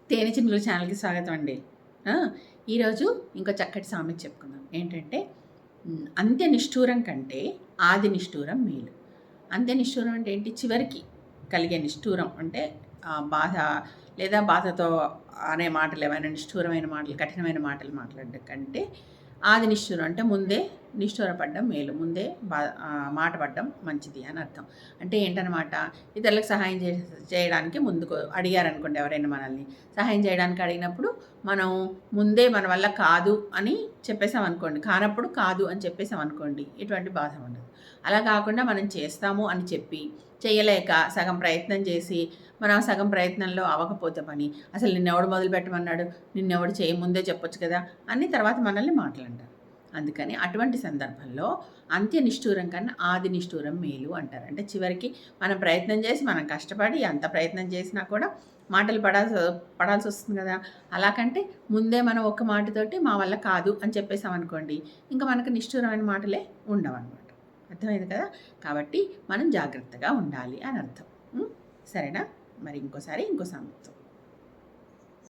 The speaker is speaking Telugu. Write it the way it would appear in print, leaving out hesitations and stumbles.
తేనె చినుకుల ఛానల్కి స్వాగతం అండి. ఈరోజు ఇంకో చక్కటి సామెత చెప్పుకుందాం. ఏంటంటే అంత్య నిష్ఠూరం కంటే ఆది నిష్ఠూరం మేలు. అంత్య నిష్ఠూరం అంటే ఏంటి? చివరికి కలిగే నిష్ఠూరం అంటే బాధ లేదా బాధతో అనే మాటలు, ఏమైనా నిష్ఠూరమైన మాటలు, కఠినమైన మాటలు మాట్లాడడం కంటే ఆది నిష్ఠూరం అంటే ముందే నిష్ఠూరపడ్డం మేలు, ముందే మాట పడ్డం మంచిది అని అర్థం. అంటే ఏంటనమాట, ఇతరులకు సహాయం చేయడానికి ముందుకు అడిగారనుకోండి, ఎవరైనా మనల్ని సహాయం చేయడానికి అడిగినప్పుడు మనం ముందే మన వల్ల కాదు అని చెప్పేసామనుకోండి, కానప్పుడు కాదు అని చెప్పేసామనుకోండి, ఎటువంటి బాధ ఉండదు. అలా కాకుండా మనం చేస్తాము అని చెప్పి చేయలేక సగం ప్రయత్నం చేసి మనం సగం ప్రయత్నంలో అవ్వకపోతే పని, అసలు నిన్నెవడు మొదలు పెట్టమన్నాడు, నిన్నెవడు చేయముందే చెప్పొచ్చు కదా అని తర్వాత మనల్ని మాట్లాడంటారు. అందుకని అటువంటి సందర్భంలో అంత్య నిష్ఠూరం కన్నా ఆది నిష్ఠూరం మేలు అంటారు. అంటే చివరికి మనం ప్రయత్నం చేసి, మనం కష్టపడి ఎంత ప్రయత్నం చేసినా కూడా మాటలు పడాల్సి వస్తుంది కదా. అలా కంటే ముందే మనం ఒక్క మాటతోటి మా వల్ల కాదు అని చెప్పేసామనుకోండి, ఇంకా మనకు నిష్ఠూరమైన మాటలే ఉండవన్నమాట. అర్థమైంది కదా. కాబట్టి మనం జాగ్రత్తగా ఉండాలి అని అర్థం. సరేనా? మరి ఇంకో సామెతతో